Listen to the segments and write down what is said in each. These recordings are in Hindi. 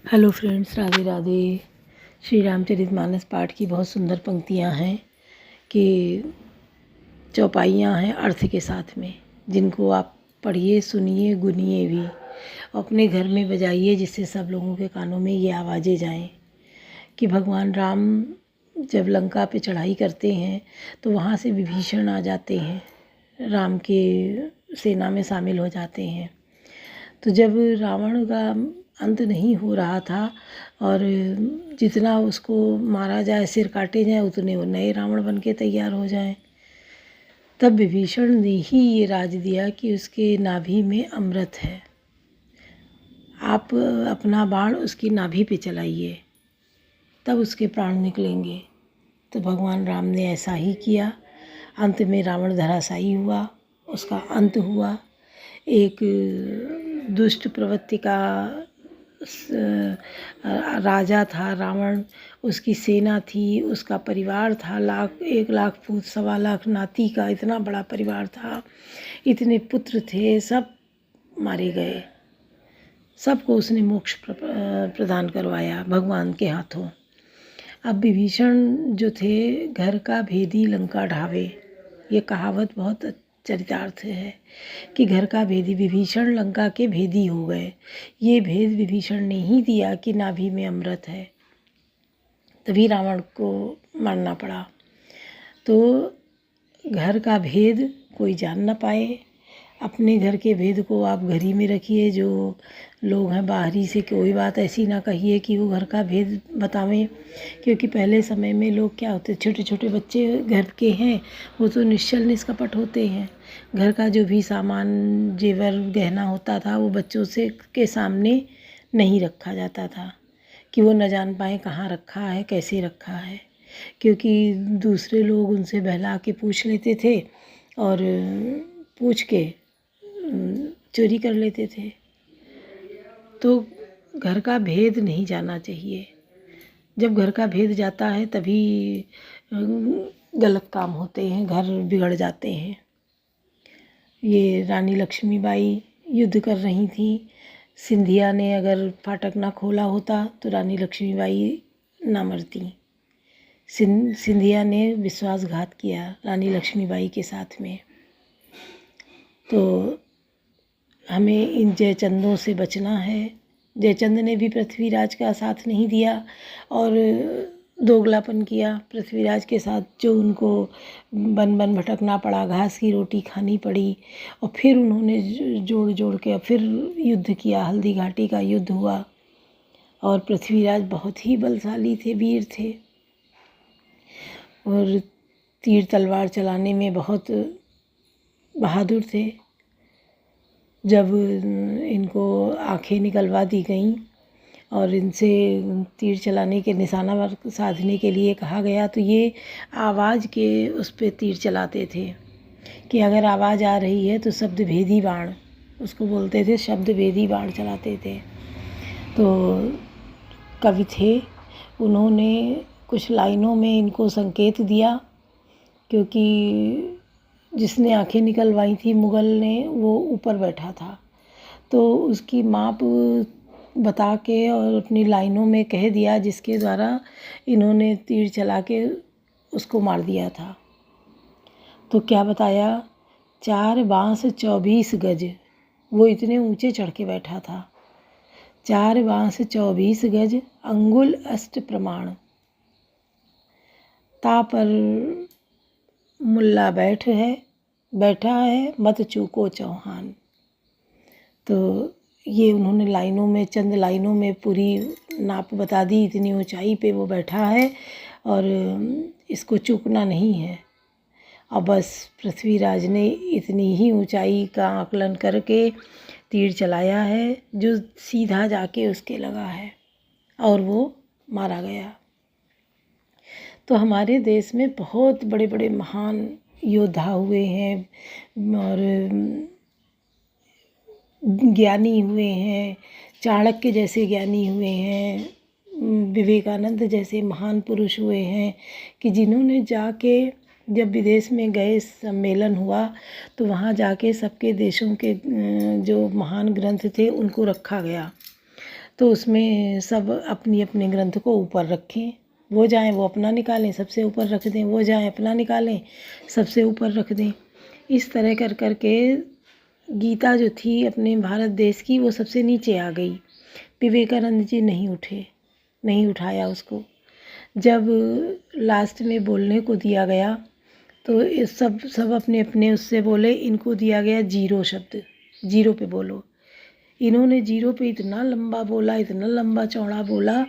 Hello friends, Radhe Radhe. श्री रामचरितमानस पाठ की बहुत सुंदर पंक्तियाँ हैं कि चौपाइयाँ हैं अर्थ के साथ में, जिनको आप पढ़िए, सुनिए, गुनिए भी, अपने घर में बजाइए, जिससे सब लोगों के कानों में ये आवाज़ें जाएं कि भगवान राम जब लंका पे चढ़ाई करते हैं तो वहाँ से विभीषण आ जाते हैं, राम के सेना में शामिल हो जाते हैं। तो जब रावण का अंत नहीं हो रहा था और जितना उसको मारा जाए, सिर काटे जाए, उतने वो नए रावण बन के तैयार हो जाएं, तब विभीषण ने ही ये राज दिया कि उसके नाभि में अमृत है, आप अपना बाण उसकी नाभि पे चलाइए, तब उसके प्राण निकलेंगे। तो भगवान राम ने ऐसा ही किया। अंत में रावण धराशायी हुआ, उसका अंत हुआ। एक दुष्ट प्रवृत्ति का राजा था रावण, उसकी सेना थी, उसका परिवार था, 1 लाख पूत, 1.25 लाख नाती का इतना बड़ा परिवार था, इतने पुत्र थे, सब मारे गए। सबको उसने मोक्ष प्रदान करवाया भगवान के हाथों। अब विभीषण जो थे, घर का भेदी लंका ढावे, ये कहावत बहुत चरितार्थ है कि घर का भेदी, विभीषण लंका के भेदी हो गए। ये भेद विभीषण ने ही दिया कि नाभि में अमृत है, तभी रावण को मारना पड़ा। तो घर का भेद कोई जान ना पाए। अपने घर के भेद को आप घर ही में रखिए। जो लोग हैं बाहरी से, कोई बात ऐसी ना कहिए कि वो घर का भेद बतावें, क्योंकि पहले समय में लोग क्या होते, छोटे छोटे बच्चे घर के हैं, वो तो निश्चल निष्कपट होते हैं। घर का जो भी सामान, जेवर गहना होता था, वो बच्चों से के सामने नहीं रखा जाता था कि वो न जान पाए कहाँ रखा है, कैसे रखा है, क्योंकि दूसरे लोग उनसे बहला के पूछ लेते थे और पूछ के चोरी कर लेते थे। तो घर का भेद नहीं जाना चाहिए। जब घर का भेद जाता है तभी गलत काम होते हैं, घर बिगड़ जाते हैं। ये रानी लक्ष्मीबाई युद्ध कर रही थी, सिंधिया ने अगर फाटक ना खोला होता तो रानी लक्ष्मीबाई ना मरती। सिंधिया ने विश्वासघात किया रानी लक्ष्मीबाई के साथ में। तो हमें इन जयचंदों से बचना है। जयचंद ने भी पृथ्वीराज का साथ नहीं दिया और दोगलापन किया पृथ्वीराज के साथ, जो उनको बन बन भटकना पड़ा, घास की रोटी खानी पड़ी, और फिर उन्होंने जोड़ जोड़ के फिर युद्ध किया, हल्दी घाटी का युद्ध हुआ। और पृथ्वीराज बहुत ही बलशाली थे, वीर थे, और तीर तलवार चलाने में बहुत बहादुर थे। जब इनको आंखें निकलवा दी गईं और इनसे तीर चलाने के निशाना साधने के लिए कहा गया, तो ये आवाज़ के उस पे तीर चलाते थे कि अगर आवाज़ आ रही है तो शब्द भेदी बाण, उसको बोलते थे, शब्द भेदी बाण चलाते थे। तो कवि थे, उन्होंने कुछ लाइनों में इनको संकेत दिया, क्योंकि जिसने आंखें निकलवाई थी मुगल ने, वो ऊपर बैठा था, तो उसकी माप बता के और अपनी लाइनों में कह दिया, जिसके द्वारा इन्होंने तीर चला के उसको मार दिया था। तो क्या बताया, 4 बांस 24 गज, वो इतने ऊंचे चढ़ के बैठा था। 4 बांस 24 गज, अंगुल अष्ट प्रमाण, ता पर मुल्ला बैठा है, मत चूको चौहान। तो ये उन्होंने लाइनों में, चंद लाइनों में पूरी नाप बता दी, इतनी ऊंचाई पे वो बैठा है और इसको चूकना नहीं है। और बस पृथ्वीराज ने इतनी ही ऊंचाई का आकलन करके तीर चलाया है, जो सीधा जाके उसके लगा है और वो मारा गया। तो हमारे देश में बहुत बड़े बड़े महान योद्धा हुए हैं और ज्ञानी हुए हैं, चाणक्य जैसे ज्ञानी हुए हैं, विवेकानंद जैसे महान पुरुष हुए हैं, कि जिन्होंने जाके, जब विदेश में गए, सम्मेलन हुआ, तो वहाँ जाके सबके देशों के जो महान ग्रंथ थे उनको रखा गया। तो उसमें सब अपनी अपने ग्रंथ को ऊपर रखें, वो जाएं वो अपना निकालें सबसे ऊपर रख दें, वो जाएं अपना निकालें सबसे ऊपर रख दें। इस तरह कर कर के गीता जो थी अपने भारत देश की वो सबसे नीचे आ गई। विवेकानंद जी नहीं उठे, नहीं उठाया उसको। जब लास्ट में बोलने को दिया गया तो सब अपने अपने उससे बोले, इनको दिया गया जीरो शब्द, जीरो पे बोलो। इन्होंने जीरो पे इतना लंबा बोला, इतना लंबा चौड़ा बोला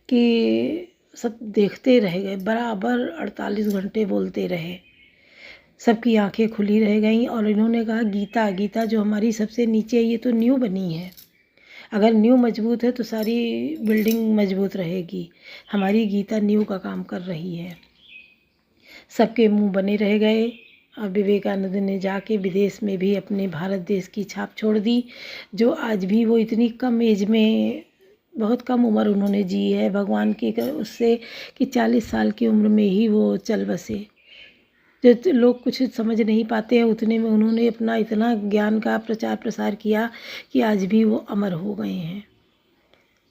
कि सब देखते रह गए, बराबर 48 घंटे बोलते रहे, सबकी आंखें खुली रह गईं। और इन्होंने कहा गीता, गीता जो हमारी सबसे नीचे है, ये तो न्यू बनी है, अगर न्यू मजबूत है तो सारी बिल्डिंग मजबूत रहेगी, हमारी गीता न्यू का काम कर रही है। सबके मुंह बने रह गए। और विवेकानंद ने जाके विदेश में भी अपने भारत देश की छाप छोड़ दी, जो आज भी वो इतनी कम एज में, बहुत कम उम्र उन्होंने जी है भगवान की उससे कि 40 साल की उम्र में ही वो चल बसे। जो लोग कुछ समझ नहीं पाते हैं उतने में उन्होंने अपना इतना ज्ञान का प्रचार प्रसार किया कि आज भी वो अमर हो गए हैं।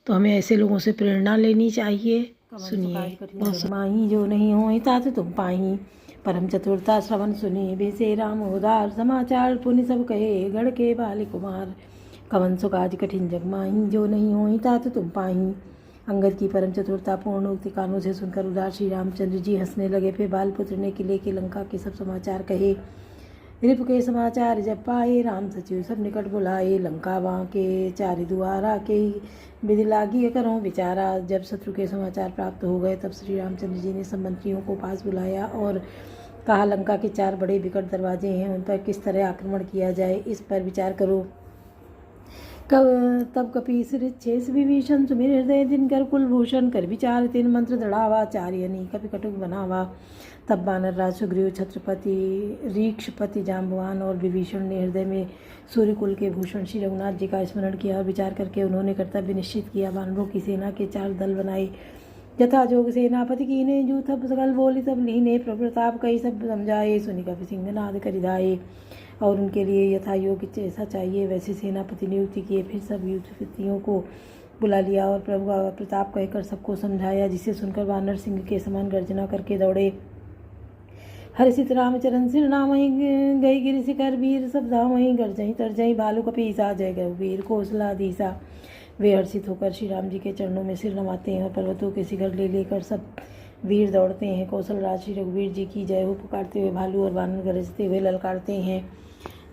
तो हमें ऐसे लोगों से प्रेरणा लेनी चाहिए। सुनिए, माही जो नहीं हो तात तुम पाही, परम चतुरता श्रवण सुनिए, बेसे राम उदार समाचार, पुण्य सब कहे गढ़ के बाल कुमार। कवन सो काज कठिन जग माही, जो नहीं हो तात तुम पाही। अंगद की परम चतुरता पूर्ण उक्ति कानों से सुनकर उदार श्री रामचंद्र जी हंसने लगे। फिर बालपुत्र ने किले के लंका के सब समाचार कहे। रिप के समाचार जब पाए, राम सचिव सब निकट बुलाए। लंका वहाँ के चारि दुआरा के, विधि लागी करो विचारा। जब शत्रु के समाचार प्राप्त हो गए तब श्री रामचंद्र जी ने सब मंत्रियों को पास बुलाया और कहा, लंका के 4 बड़े विकट दरवाजे हैं, उन पर किस तरह आक्रमण किया जाए, इस पर विचार करो। तब कपीस ऋक्षेस विभीषण सुमिर हृदय दिनकर कुलभूषण, कर विचार 3 मंत्र दृढ़ावा, 4 यनी कपि कटुक बनावा। तब वानर राज सुग्रीव छत्रपति रीक्षपति जाम्बवान और विभीषण ने हृदय में सूर्यकुल के भूषण श्री रघुनाथ जी का स्मरण किया और विचार करके उन्होंने कर्तव्य निश्चित किया। वानरों की सेना के 4 दल बनाए, यथा जोग सेनापति कीने, जू तब सकल बोली तब लीने, प्रताप कई सब समझाए, सुनि कपि सिंह नाद करिधाए। और उनके लिए यथा योग्य जैसा चाहिए वैसे सेनापति नियुक्ति किए। फिर सब युद्धपतियों को बुला लिया और प्रभु का प्रताप कहकर सबको समझाया, जिसे सुनकर वानर सिंह के समान गर्जना करके दौड़े। हर्षित रामचरण सिर नामहि, गई गिरि शिखर वीर सब धामहि, गर्जहि तरजहि भालु कपीसा, जय गौ वीर कौशलाधीसा। वे हर्षित होकर श्री राम जी के चरणों में सिर नवाते हैं और पर्वतों के शिखर ले लेकर सब वीर दौड़ते हैं। कौशल राज श्री रघुवीर जी की जय हो पुकारते हुए भालू और वानर गरजते हुए ललकारते हैं।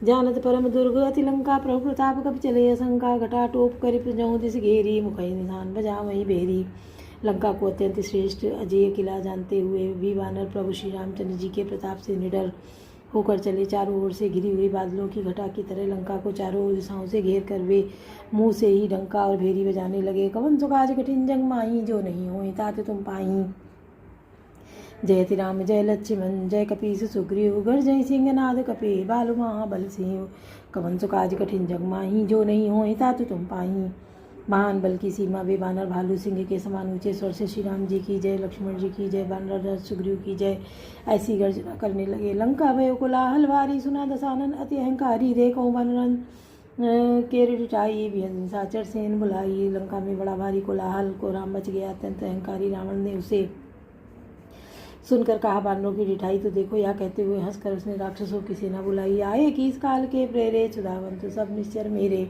जानत परम दुर्ग अति लंका, प्रभु प्रताप कब चले असंका, घटा टोप कर जऊँ दिस घेरी, मुखई निशान बजा वही बेरी। लंका को अत्यंत श्रेष्ठ अजय किला जानते हुए भी वानर प्रभु श्री रामचंद्र जी के प्रताप से निडर होकर चले। चारों ओर से घिरी हुई बादलों की घटा की तरह लंका को चारों दिशाओं से घेर कर वे मुंह से ही डंका और भेरी बजाने लगे। कवन सो काज कठिन जग माही, जो नहीं होई तात तुम पाही। जयति राम जय लक्ष्मण, जय कपीस सुग्रीव, गर्जय सिंह नाद कपे, बालु महाबल सिंह। कवन सो काज कठिन जग माही, जो नहीं होई तात तुम पाही। महान बल की सीमा वे वानर भालू सिंह के समान ऊंचे स्वर से श्री राम जी की जय, लक्ष्मण जी की जय, वानर राज सुग्रीव की जय ऐसी गर्जना करने लगे। लंका भयो कोलाहल भारी, सुना दसानन अति अहंकारी, देखो वानरन के रिटाई, साचर सेन बुलाई। लंका में बड़ा भारी कोलाहल, को राम मच गया। अत्यंत अहंकारी रावण ने उसे सुनकर कहा, वानरों की रिठाई तो देखो। यह कहते हुए हंसकर उसने राक्षसों की सेना बुलाई। आए किस काल के प्रेरे, चुदावंत सब निश्चर मेरे।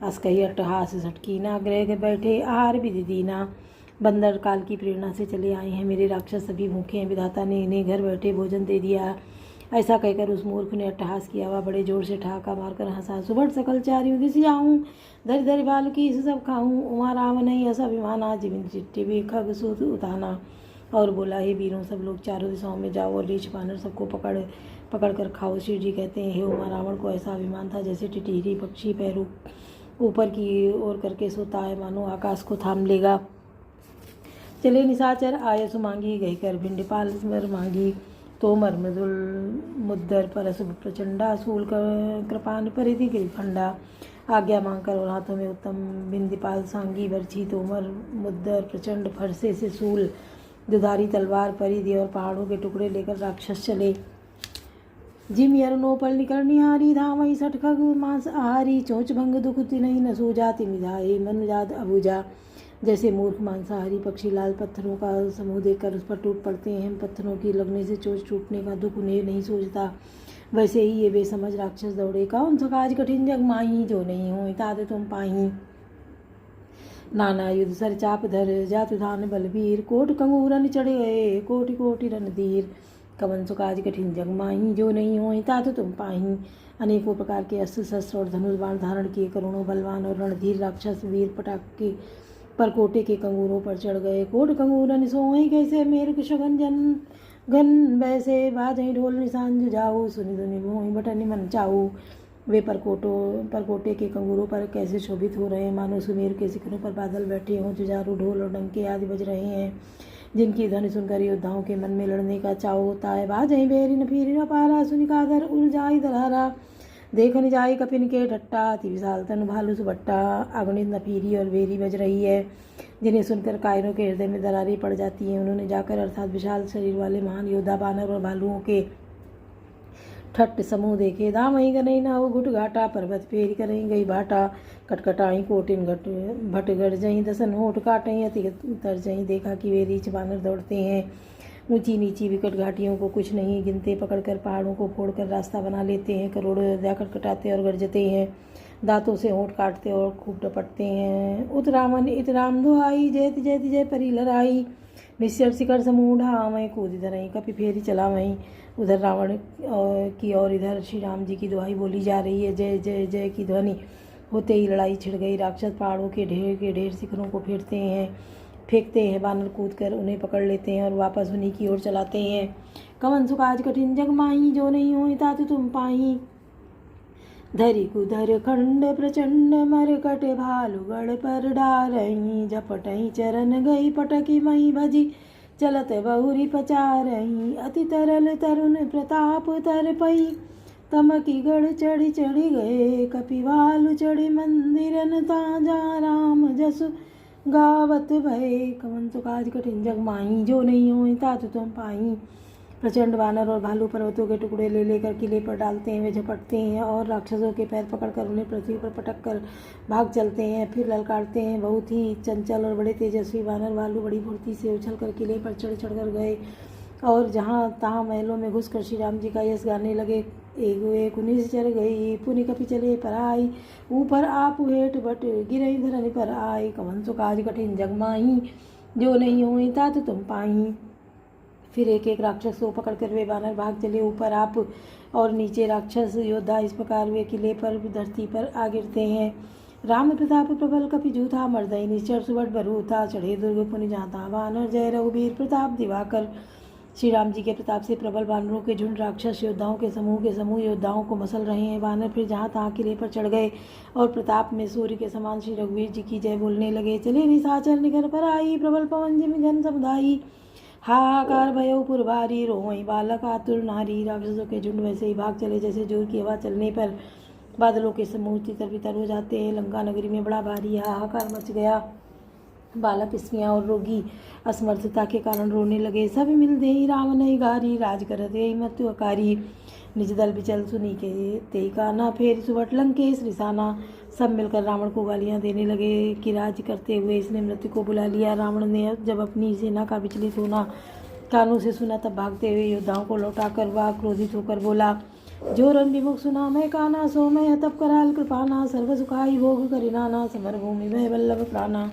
अस कही अट्टहास सटकी ना, ग्रह बैठे आहार विधि दीना। बंदर काल की प्रेरणा से चले आए हैं, मेरे राक्षस सभी भूखे हैं, विधाता ने इन्हें घर बैठे भोजन दे दिया। ऐसा कहकर उस मूर्ख ने अट्टहास किया। वह बड़े जोर से ठहाका मारकर हंसा। सुबह सकल चारियों दिस जाऊँ, धरि धरि बालू की इस सब खाऊँ। उमा राम नहीं ऐसा अभिमाना, जिमिन चिट्ठी भी खग सूत उताना। और बोला, हे वीरों सब लोग चारों दिशाओं में जाओ और रीछ वानर सबको पकड़ कर खाओ। शिव जी कहते हैं, हे उमा, रावण को ऐसा अभिमान था जैसे टिटहरी पक्षी पैर ऊपर की ओर करके सोता है, मानो आकाश को थाम लेगा। चले निशाचर आय सुमांगी, गई कर भिंडपाल वर मांगी। तोमर मृदुल मुद्दर परस प्रचंडा, सूल कृपान परिधि गिरिफंडा। आज्ञा मांगकर और हाथों में उत्तम बिंदीपाल सांगी बरछी, तोमर मुद्दर प्रचंड फरसे से सूल, दुधारी तलवार, परिधि और पहाड़ों के टुकड़े लेकर राक्षस चले। जिम यरनो पल निकल निहारी धामई सठ खग मांस आहारी चोंच भंग दुख नहीं न सो जाति मिधाई मन जाद अबूझा। जैसे मूर्ख मांसाहारी पक्षी लाल पत्थरों का समूह देखकर उस पर टूट पड़ते हैं, पत्थरों की लगने से चोंच टूटने का दुख उन्हें नहीं सूझता, वैसे ही ये बेसमझ राक्षस दौड़े। कौन सा काज कठिन जग माही जो नहीं हो तात तुम पाही। नाना युद्ध सर चाप धर जातु धान बलबीर कोट कंगूरन चढ़े गए कोटि कोटि रणधीर। कवन सो काज कठिन जग माही जो नहीं हो तात तुम पाही। अनेकों प्रकार के अस्त्र शस्त्र और धनुष बाण धारण किए करोड़ों बलवान और रणधीर राक्षस वीर पटाखे पर कोटे के कंगूरों पर चढ़ गए। कोट कंगूरन सोई कैसे मेर शगन जन गन वैसे बाजई ढोल निशान जुझाऊ सुनि धुनि मोहि बटन मन चाऊ। वे परकोटे के कंगूरों पर कैसे शोभित हो रहे हैं, मानो सुमेर के शिखरों पर बादल बैठे हों। जुझारू ढोल और डंके आदि बज रहे हैं, जिनकी ध्वनि सुनकर योद्धाओं के मन में लड़ने का चाव होता है। बाजई बेरी न फिरी न पारा सुनि कादर उड़ जाई दलहारा। देखन जाई कपिन के डट्टा अति विशाल तनु भालू सुबट्टा। अगणित नफीरी और बेरी बज रही है, जिन्हें सुनकर कायरों के हृदय में दरारें पड़ जाती हैं। उन्होंने जाकर अर्थात विशाल शरीर वाले महान योद्धा बानर और भालुओं के ठट्ट समूह देखे। दामही गनई न हो घुट घाटा पर्वत फेरी करई गई भाटा। कटकटाई कोटिन घट भट गढ़ जई दसन होठ काटई अति तर जई। देखा कि वे रीछ बानर दौड़ते हैं, ऊंची नीची विकट घाटियों को कुछ नहीं गिनते, पकड़कर पहाड़ों को फोड़कर रास्ता बना लेते हैं। करोड़ों योद्धा खटखटाते और गरजते हैं, दांतों से होंठ काटते और खूब टपटते हैं। उत रामन इत राम दुहाई जयति जयति जय परी लड़ाई। निश्चर शिखर समूह ढा वहीं कूद धरई कपि फेरी चला वहीं। उधर रावण की और इधर श्री राम जी की दुहाई बोली जा रही है। जय जय जय की ध्वनि होते ही लड़ाई छिड़ गई। राक्षस पहाड़ों के ढेर शिखरों को फेंकते हैं। बानर कूद कर उन्हें पकड़ लेते हैं और वापस उन्हीं की ओर चलाते हैं। कवन सो काज कठिन जग माही जो नहीं होई तात तुम पाही। धरि कुधर खंड प्रचंड मरकट भालुगढ़ पर डारही। झपटही चरण गई पटकी मई भजी चलत बहुरी पचारही। अति तरल तरुण प्रताप तर पई तमकी गढ़ चढ़ी चढ़ी गए। कपिवालु चढ़ी मंदिरन ताजा राम जसु गावत भय। कवन सो काज कठिन जग माही जो नहीं होई तात तुम पाही। प्रचंड वानर और भालू पर्वतों के टुकड़े ले लेकर किले पर डालते हैं। वे झपटते हैं और राक्षसों के पैर पकड़कर उन्हें पृथ्वी पर पटक कर भाग चलते हैं, फिर ललकारते हैं। बहुत ही चंचल और बड़े तेजस्वी वानर भालू बड़ी फुर्ती से उछल कर किले पर चढ़ कर गए और जहाँ तहाँ महलों में घुसकर श्री राम जी का यश गाने लगे। एक उन्नीस चढ़ गई पुनि कपि चले पर आई। ऊपर आप हेठ बट गिरई धरनी पर आई। कवन सो काज कठिन जग माही जो नहीं होई तात तुम पाही। फिर एक एक राक्षस को पकड़कर वे बानर भाग चले। ऊपर आप और नीचे राक्षस योद्धा, इस प्रकार वे किले पर धरती पर आ गिरते हैं। राम प्रताप प्रबल कपि जूथा मर्दई निश्चर सुबट बरूथा। चढ़े दुर्ग पुनि जाता वानर जय रघुबीर प्रताप दिवाकर। श्री राम जी के प्रताप से प्रबल वानरों के झुंड राक्षस योद्धाओं के समूह योद्धाओं को मसल रहे हैं। वानर फिर जहाँ तहाँ किले पर चढ़ गए और प्रताप में सूर्य के समान श्री रघुवीर जी की जय बोलने लगे। चले निशाचर निकर पर आई प्रबल पवन जिमि घन समुदायी। हाहाकार भयो पुरवारी रोई बालक आतुर नारी। राक्षसों के झुंड वैसे ही भाग चले जैसे जोर की हवा चलने पर बादलों के समूह तितर बितर हो जाते हैं। लंका नगरी में बड़ा भारी हाहाकार मच गया। बालक स्त्रियाँ और रोगी असमर्थता के कारण रोने लगे। सब मिल देहि रावण गारी राज करत यही मृत्यु अकारी। निज दल बिचल सुनी के तेई काना फेर सुबट लंकेश रिसाना। सब मिलकर रावण को गालियां देने लगे कि राज्य करते हुए इसने मृत्यु को बुला लिया। रावण ने जब अपनी सेना का विचलित होना कानों से सुना तब भागते हुए योद्धाओं को लौटाकर वह क्रोधित होकर बोला, जो रण विमुख सुना मैं काना सो मैं तब कराल कृपाना। सर्व सुखाई भोग करिनाना समर भूमि में वल्लभ प्राणा।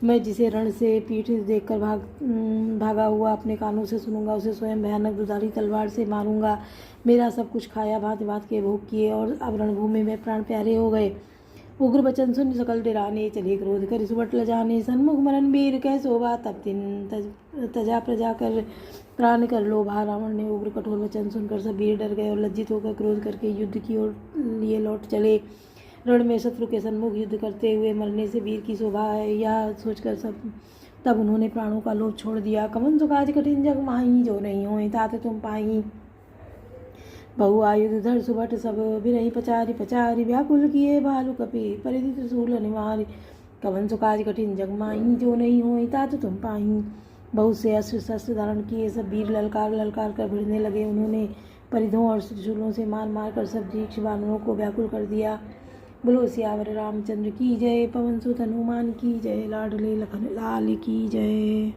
मैं जिसे रण से पीठ देखकर भागा हुआ अपने कानों से सुनूंगा उसे स्वयं भयानक दुधारी तलवार से मारूंगा। मेरा सब कुछ खाया भांति भांति के भोग किए और अब रणभूमि में प्राण प्यारे हो गए। उग्र वचन सुन सकल डेराने चले क्रोध कर सुबट लजाने। सन्मुख मरण वीर कह शोभा तब तिन तजा प्रजा कर प्राण कर लोभा। रावण ने उग्र कठोर वचन सुनकर सब वीर डर गए और लज्जित होकर क्रोध करके युद्ध की ओर लिए लौट चले। रण में शत्रु के सन्मुख युद्ध करते हुए मरने से वीर की शोभा है यह सोचकर तब उन्होंने प्राणों का लोभ छोड़ दिया। कवन सो काज कठिन जग माही जो नहीं होए तात तुम पाही। बहु आयुध धर सुबट सब बिरही पचारी पचारी। व्याकुल किए भालू कपि परिधि त्रिशूल निवारी। कवन सो काज कठिन जग माही जो नहीं होए तात तुम पाही। बहुत से अस्त्र शस्त्र धारण किए सब वीर ललकार कर भिड़ने लगे। उन्होंने परिधों और त्रिशूलों से मार मार कर सब जीक्ष वानरों को व्याकुल कर दिया। बोलो सियावर रामचंद्र की जय, पवन सुत हनुमान की जय, लाडले लखन लाल की जय।